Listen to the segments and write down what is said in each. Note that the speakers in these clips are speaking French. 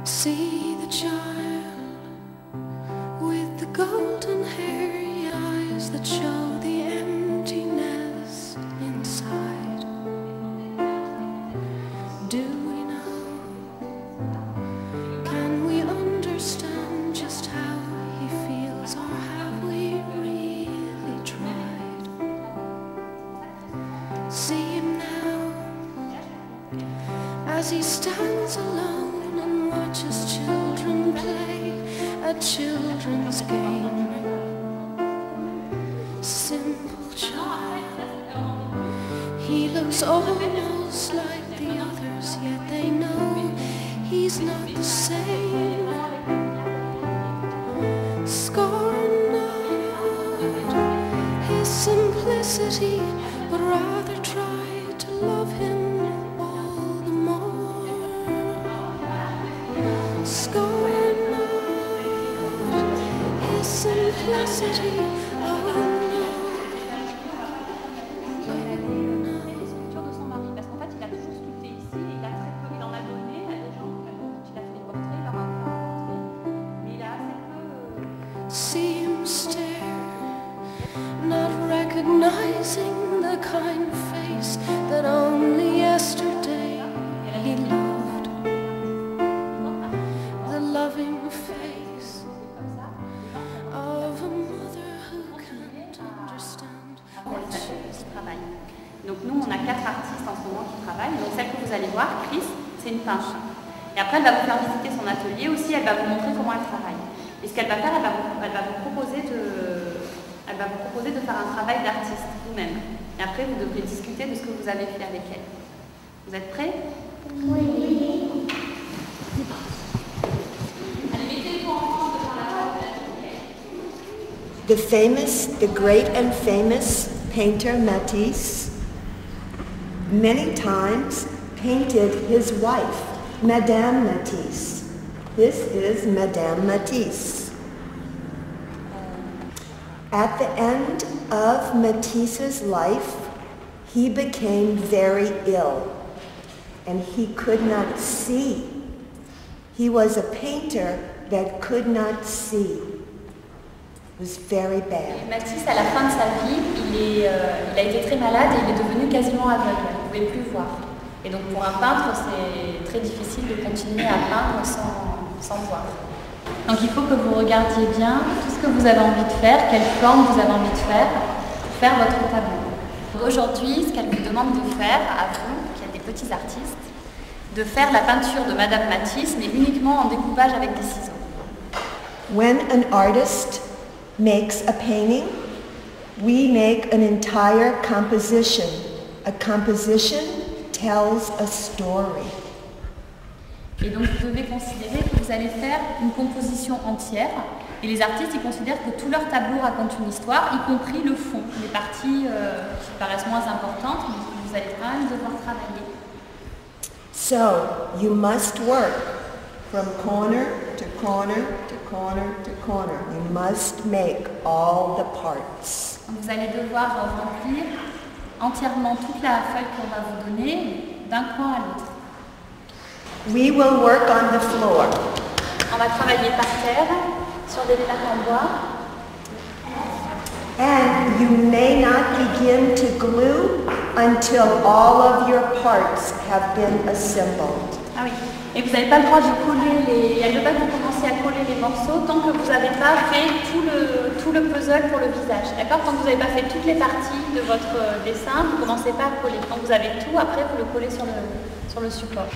See the child with the golden hairy eyes that show the emptiness inside. Do we know? Can we understand just how he feels, or have we really tried? See him now as he stands alone and watches children play a children's game. Simple child, he looks almost like the others, yet they know he's not the same. Scorn not his simplicity, but rather try to love him all the more. Scorn not his simplicity, oh no. Les sculptures de son mari, parce qu'en fait il a toujours sculpté ici, et il a très peu, il en a donné à des gens dont il a fait des portraits, il leur a fait un portrait, mais il a assez peu. See him stare, not recognizing the kind face that only yesterday he loved. The loving face of a mother who can't understand what she's Travail. Donc nous, on a 4 artistes en ce moment qui travaillent. Donc celle que vous allez voir, Chris, c'est une peintre. Et après, elle va vous faire visiter son atelier aussi, elle va vous montrer comment elle travaille. Et ce qu'elle va faire, elle va vous proposer de faire un travail d'artiste vous-même. Et après, vous devrez discuter de ce que vous avez fait avec elle. Vous êtes prêts? Oui. Allez, mettez-vous ensemble devant la table. The great and famous painter Matisse many times painted his wife, Madame Matisse. This is Madame Matisse. At the end of Matisse's life, he became very ill and he could not see. He was a painter that could not see. It was very bad. Et Matisse, à la fin de sa vie, il a été très malade et il est devenu quasiment aveugle. Il ne pouvait plus voir. Et donc pour un peintre, c'est très difficile de continuer à peindre sans voir. Donc il faut que vous regardiez bien tout ce que vous avez envie de faire, quelle forme vous avez envie de faire pour faire votre tableau. Aujourd'hui, ce qu'elle vous demande de faire, à vous, qui êtes des petits artistes, de faire la peinture de Madame Matisse, mais uniquement en découpage avec des ciseaux. When an artist makes a painting, we make an entire composition. A composition tells a story. Et donc vous devez considérer que vous allez faire une composition entière. Et les artistes, ils considèrent que tout leur tableau raconte une histoire, y compris le fond, les parties qui paraissent moins importantes, mais que vous allez quand même devoir travailler. So, you must work from corner to corner to corner to corner. You must make all the parts. Donc vous allez devoir remplir entièrement toute la feuille qu'on va vous donner, d'un coin à l'autre. We will work on the floor. On va travailler par terre, sur des lattes en bois. And you may not begin to glue until all of your parts have been assembled. Ah oui. Et vous n'avez pas le droit de coller les... Elle ne veut pas que vous commenciez à coller les morceaux tant que vous n'avez pas fait tout le puzzle pour le visage. D'accord? Tant que vous n'avez pas fait toutes les parties de votre dessin, vous ne commencez pas à coller. Quand vous avez tout, après vous le collez sur le support.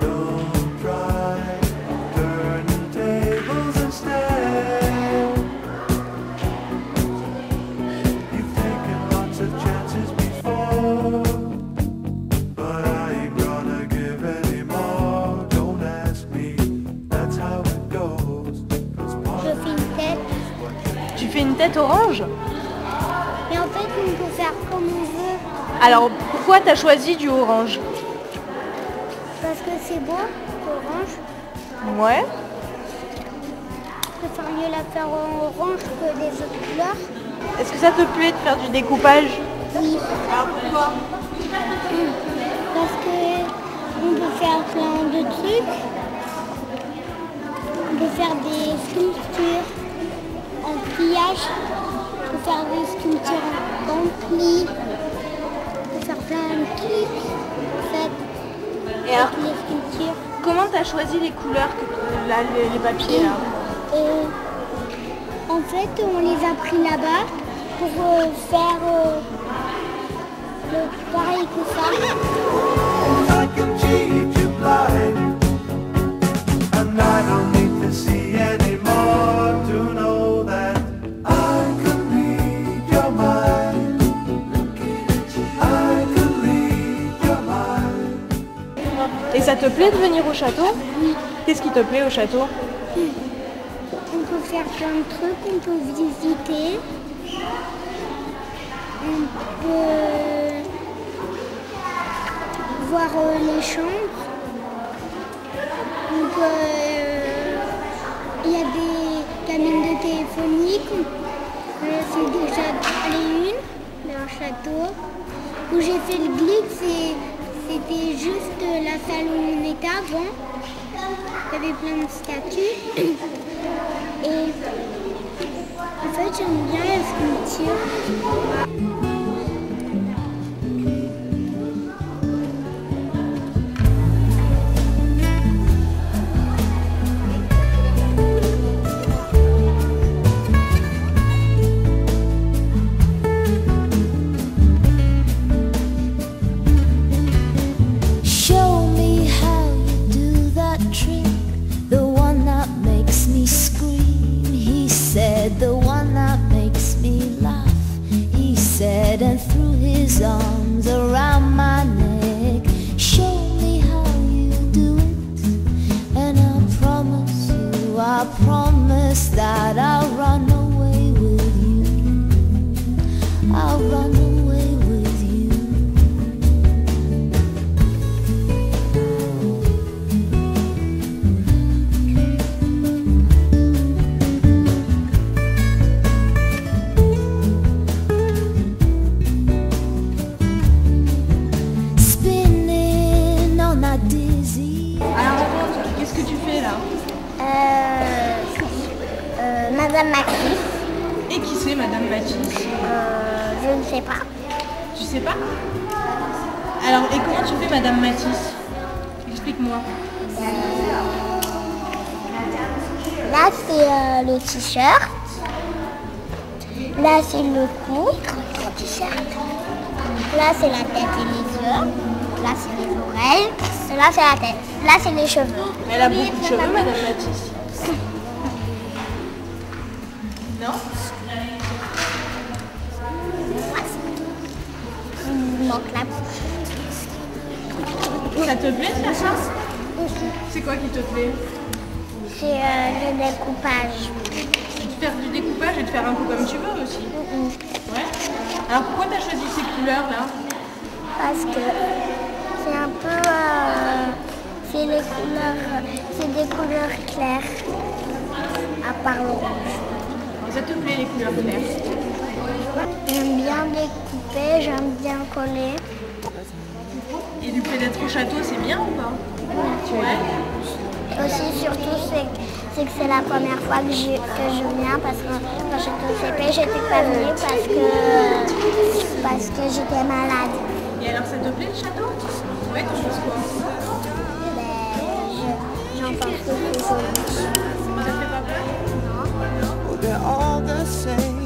Don't try turning est orange? Mais en fait, on peut faire comme on veut. Alors pourquoi t'as choisi du orange? Parce que c'est beau, orange. Ouais. Je préfère mieux la faire en orange que les autres couleurs. Est-ce que ça te plaît de faire du découpage? Oui. Alors pourquoi? Parce que on peut faire plein de trucs. On peut faire des sculptures en pliage. On peut faire des sculptures en pli. On peut faire plein de trucs en fait. Et alors, avec les sculptures. comment t'as choisi les couleurs, là, les papiers là? En fait, on les a pris là-bas pour faire pareil que ça. I can cheat you blind, and I don't need to see anymore to know that I can read your mind. I can read your mind. Et ça te plaît de venir au château? Oui. Qu'est-ce qui te plaît au château? On peut faire plein de trucs, on peut visiter. On peut voir les chambres. Donc, il y a des cabines de téléphonique. C'est déjà allé une dans le château. Où j'ai fait le glitch, c'était juste la salle où on était avant. Il y avait plein de statues. Et en fait, j'aime bien la sculpture. Show me how you do that trick, the one that makes me scream. He said, the one that makes me laugh. He said, and threw his arms around my neck. Show me how you do it, and I promise that I'll run away with you. I'll run away with you. Spinning on that dizzy. Alors raconte, qu'est-ce que tu fais là? Madame Maxis, Et qui c'est Madame Matisse? je ne sais pas. Tu sais pas? Alors, et comment tu fais Madame Matisse? Explique-moi. Là, c'est le t-shirt. Là, c'est le cou, le t-shirt. Là, c'est la tête et les yeux. Là, c'est les oreilles. Et là, c'est la tête. Là, c'est les cheveux. Elle a beaucoup de cheveux, Madame Matisse. Non? Il manque la bouche. Ça te plaît ça? Aussi. C'est quoi qui te plaît? C'est le découpage. De faire du découpage et de faire un peu comme tu veux aussi. Ouais. Alors pourquoi tu as choisi ces couleurs là? Parce que c'est un peu... c'est les couleurs... c'est des couleurs claires. À part l'orange. Ça te plaît les couleurs claires? J'aime bien découper, j'aime bien coller. Et du fait d'être au château, c'est bien ou pas? Ouais. Aussi, surtout, c'est que c'est la première fois que je viens parce que quand j'étais au CP, j'étais pas venue parce que j'étais malade. Et alors ça te plaît le château? Ouais, tu penses quoi? J'en pense que c'est joli. Ça te fait pas peur? Oh, they're all the same.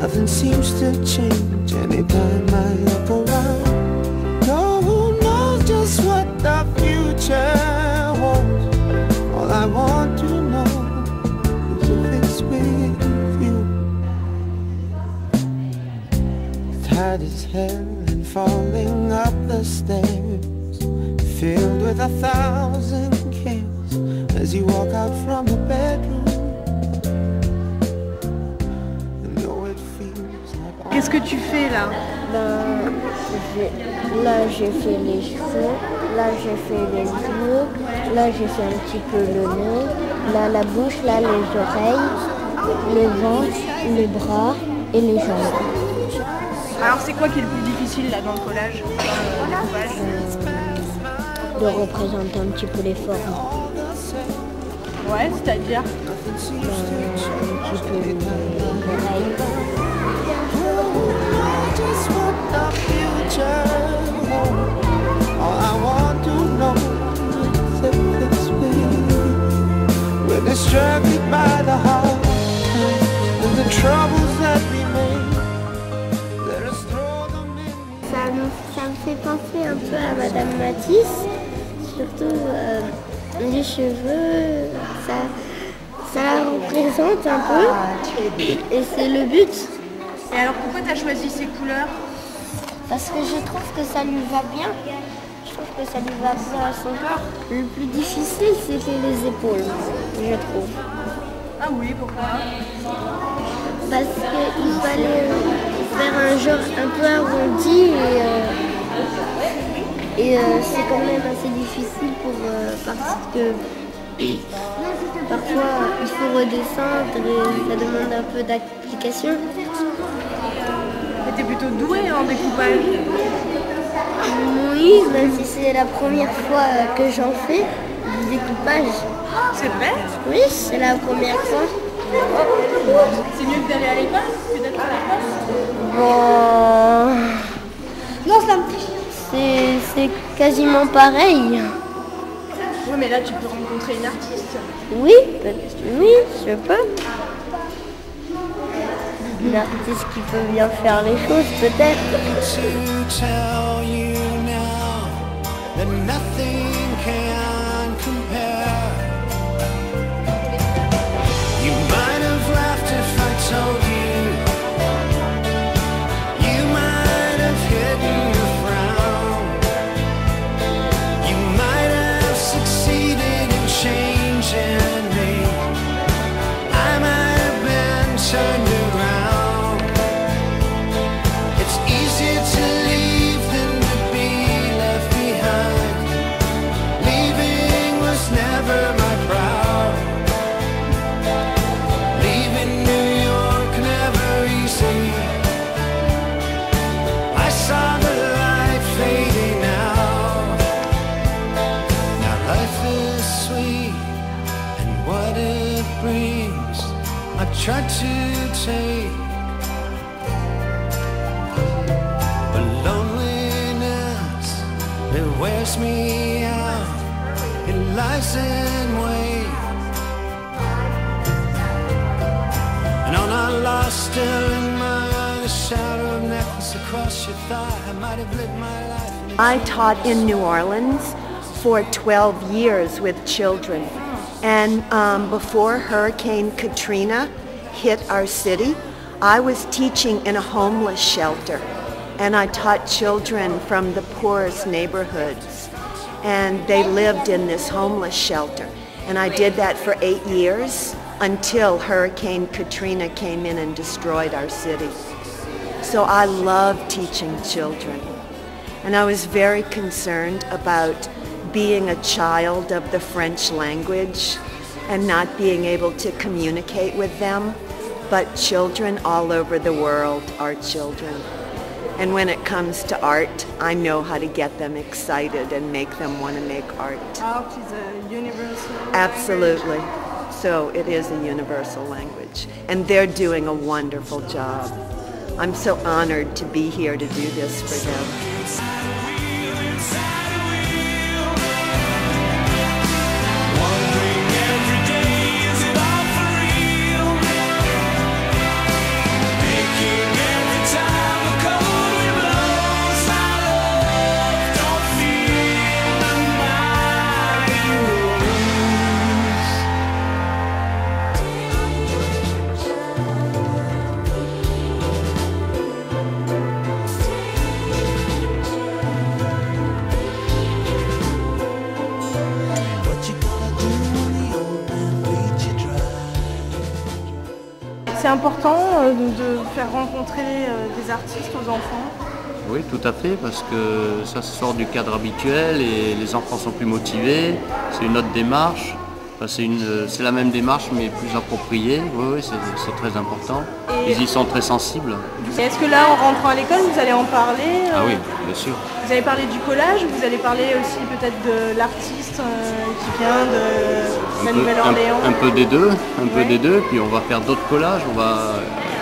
Nothing seems to change anytime I look around. No one knows just what the future holds. All I want to know is if it's with you. Tired as hell and falling up the stairs, filled with 1,000 cares. 'Cause as you walk out from the bedroom. Qu'est-ce que tu fais là? Là j'ai fait les cheveux, là j'ai fait les yeux, là j'ai fait un petit peu le nez, là la bouche, là les oreilles, le ventre, les bras et les jambes. Alors c'est quoi qui est le plus difficile là dans le collage? De représenter un petit peu les formes. Ouais, c'est-à-dire? Un petit peu les oreilles. Just what the future holds. All I want to know is if this way we're distracted by the hard times and the troubles that we made. Let us throw them in. Ça me fait penser un peu à Madame Matisse, surtout les cheveux, ça la représente un peu et c'est le but. Et alors pourquoi tu as choisi ces couleurs? Parce que je trouve que ça lui va bien. Je trouve que ça lui va bien à son corps. Le plus difficile, c'était les épaules, je trouve. Ah oui, pourquoi? Parce qu'il fallait faire un genre un peu arrondi et c'est quand même assez difficile parce que parfois il faut redescendre et ça demande un peu d'application. Mais t'es plutôt douée en découpage. Oui, même si c'est la première fois que j'en fais du découpage. C'est vrai? Oui, c'est la première fois. C'est mieux que d'aller à l'école que d'être à l'école? Bon... Non, c'est quasiment pareil. Oui, mais là tu peux rencontrer une artiste. Oui, oui, je peux. Une artiste qui peut bien faire les choses, peut-être. To tell you now that nothing can compare. You might have laughed if I told you. You might have hidden your frown. You might have succeeded in changing me. I might have been turned around. It's easier to leave than to be left behind. Leaving was never my proud. Leaving New York never easy. I saw the light fading out. Now life is sweet and what it brings I try to take. But loneliness, it wears me out. It lies in wait. And on our lost still in mind, a shadow of necklace across your thigh. I might have lived my life. I taught in New Orleans for 12 years with children. And before Hurricane Katrina hit our city, I was teaching in a homeless shelter. And I taught children from the poorest neighborhoods. And they lived in this homeless shelter. And I did that for 8 years until Hurricane Katrina came in and destroyed our city. So I love teaching children. And I was very concerned about being a child of the French language and not being able to communicate with them. But children all over the world are children. And when it comes to art, I know how to get them excited and make them want to make art. Art is a universal Absolutely. So it is a universal language. And they're doing a wonderful job. I'm so honored to be here to do this for them. C'est important de faire rencontrer des artistes aux enfants? Oui, tout à fait, parce que ça sort du cadre habituel et les enfants sont plus motivés. C'est une autre démarche. Enfin, c'est la même démarche mais plus appropriée. Oui, c'est très important. Ils y sont très sensibles. Et est-ce que là, en rentrant à l'école, vous allez en parler? Ah oui, bien sûr. Vous allez parler du collage, vous allez parler aussi peut-être de l'artiste qui vient de la Nouvelle-Orléans? Un peu des deux, puis on va faire d'autres collages. On va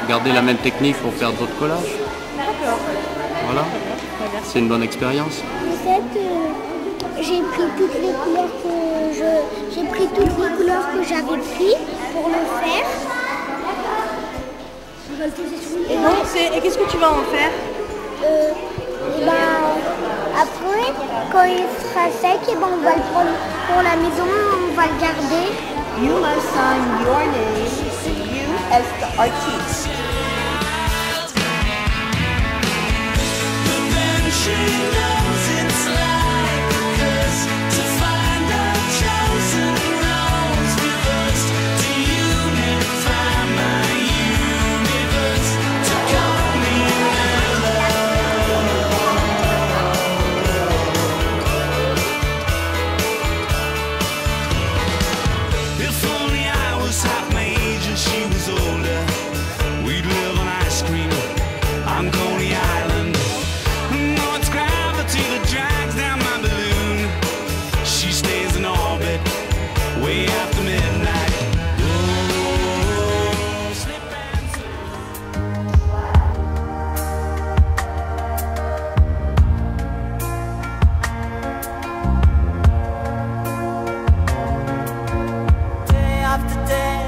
garder la même technique pour faire d'autres collages. D'accord. Voilà, c'est une bonne expérience. En fait, j'ai pris toutes les couleurs que j'avais pris pour le faire. Et qu'est-ce que tu vas en faire? Après, quand il sera sec, on va le prendre pour la maison, on va le garder. You must sign your name, you as the artiste. She knows it's like a curse to find a chosen rose reversed, to unify my universe, to call me love. If only I was half my age and she was older, we'd live on ice cream on Coney Island. That drags down my balloon. She stays in orbit way after midnight. Oh, slip and day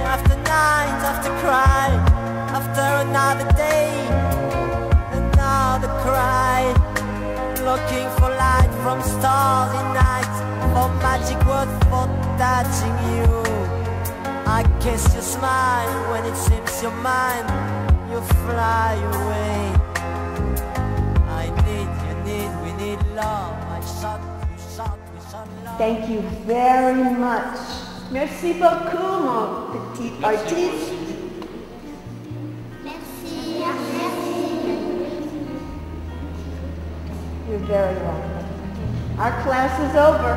after night, after cry, after another day, another cry. Looking for light from starry night, for magic words for touching you. I kiss your smile when it seems you're mine. You fly away. We need love. I shot, we shot love. Thank you very much. Merci beaucoup, mon petit artiste. You're very welcome. Our class is over.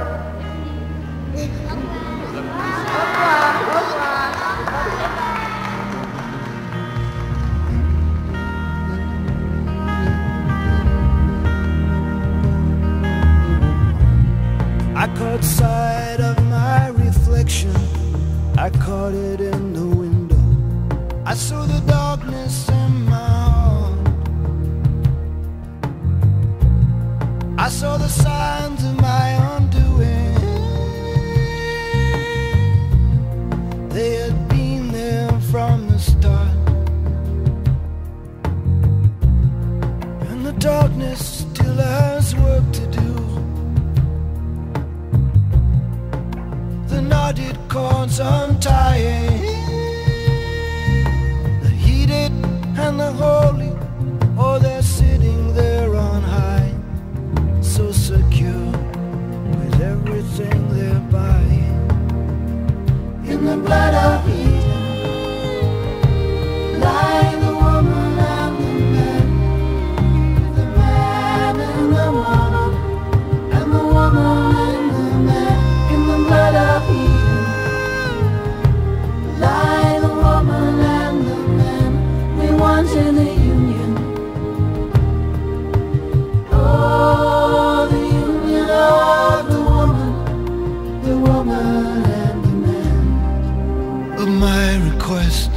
I caught sight of my reflection. I caught it in the window. I saw the darkness in my heart. I saw the signs of my undoing. They had been there from the start. And the darkness still has work to do. The knotted cords untying, the heated and the holy, oh, they're sitting there on high, so secure with everything they're buying. In the blood of Eden lie the woman and the man and the woman, and the woman and the man. In the blood of Eden lie the woman and the man. We wanted a union. Oh, the union of the woman and the man. But my request